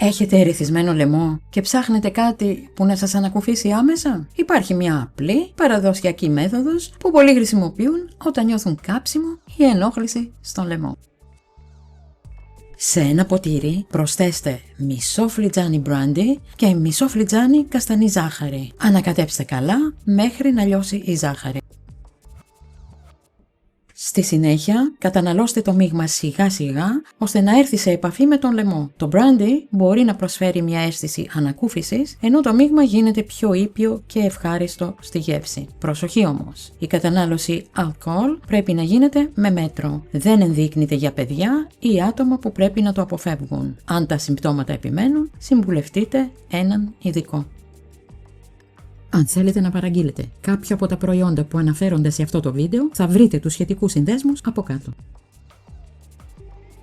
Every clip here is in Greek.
Έχετε ερεθισμένο λαιμό και ψάχνετε κάτι που να σας ανακουφίσει άμεσα? Υπάρχει μια απλή παραδοσιακή μέθοδος που πολλοί χρησιμοποιούν όταν νιώθουν κάψιμο ή ενόχληση στον λαιμό. Σε ένα ποτήρι προσθέστε μισό φλιτζάνι μπράντι και μισό φλιτζάνι καστανή ζάχαρη. Ανακατέψτε καλά μέχρι να λιώσει η ζάχαρη. Στη συνέχεια, καταναλώστε το μείγμα σιγά σιγά, ώστε να έρθει σε επαφή με τον λαιμό. Το μπράντι μπορεί να προσφέρει μια αίσθηση ανακούφισης, ενώ το μείγμα γίνεται πιο ήπιο και ευχάριστο στη γεύση. Προσοχή όμως, η κατανάλωση αλκοόλ πρέπει να γίνεται με μέτρο. Δεν ενδείκνυται για παιδιά ή άτομα που πρέπει να το αποφεύγουν. Αν τα συμπτώματα επιμένουν, συμβουλευτείτε έναν ειδικό. Αν θέλετε να παραγγείλετε κάποιο από τα προϊόντα που αναφέρονται σε αυτό το βίντεο, θα βρείτε τους σχετικούς συνδέσμους από κάτω.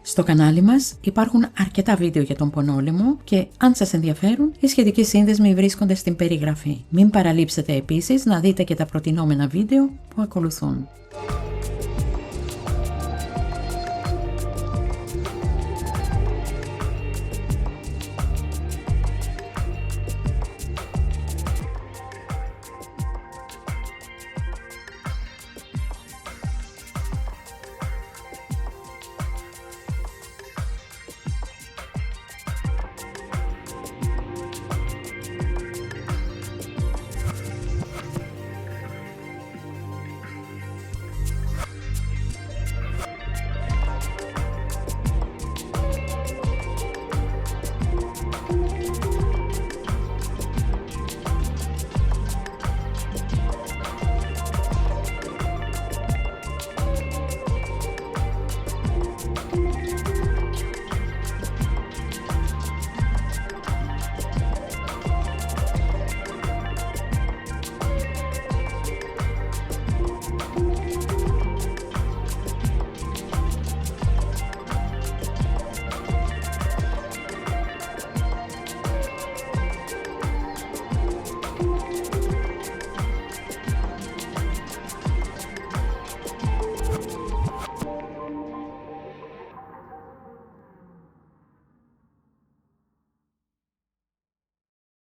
Στο κανάλι μας υπάρχουν αρκετά βίντεο για τον πονόλαιμο και αν σας ενδιαφέρουν, οι σχετικοί σύνδεσμοι βρίσκονται στην περιγραφή. Μην παραλείψετε επίσης να δείτε και τα προτινόμενα βίντεο που ακολουθούν.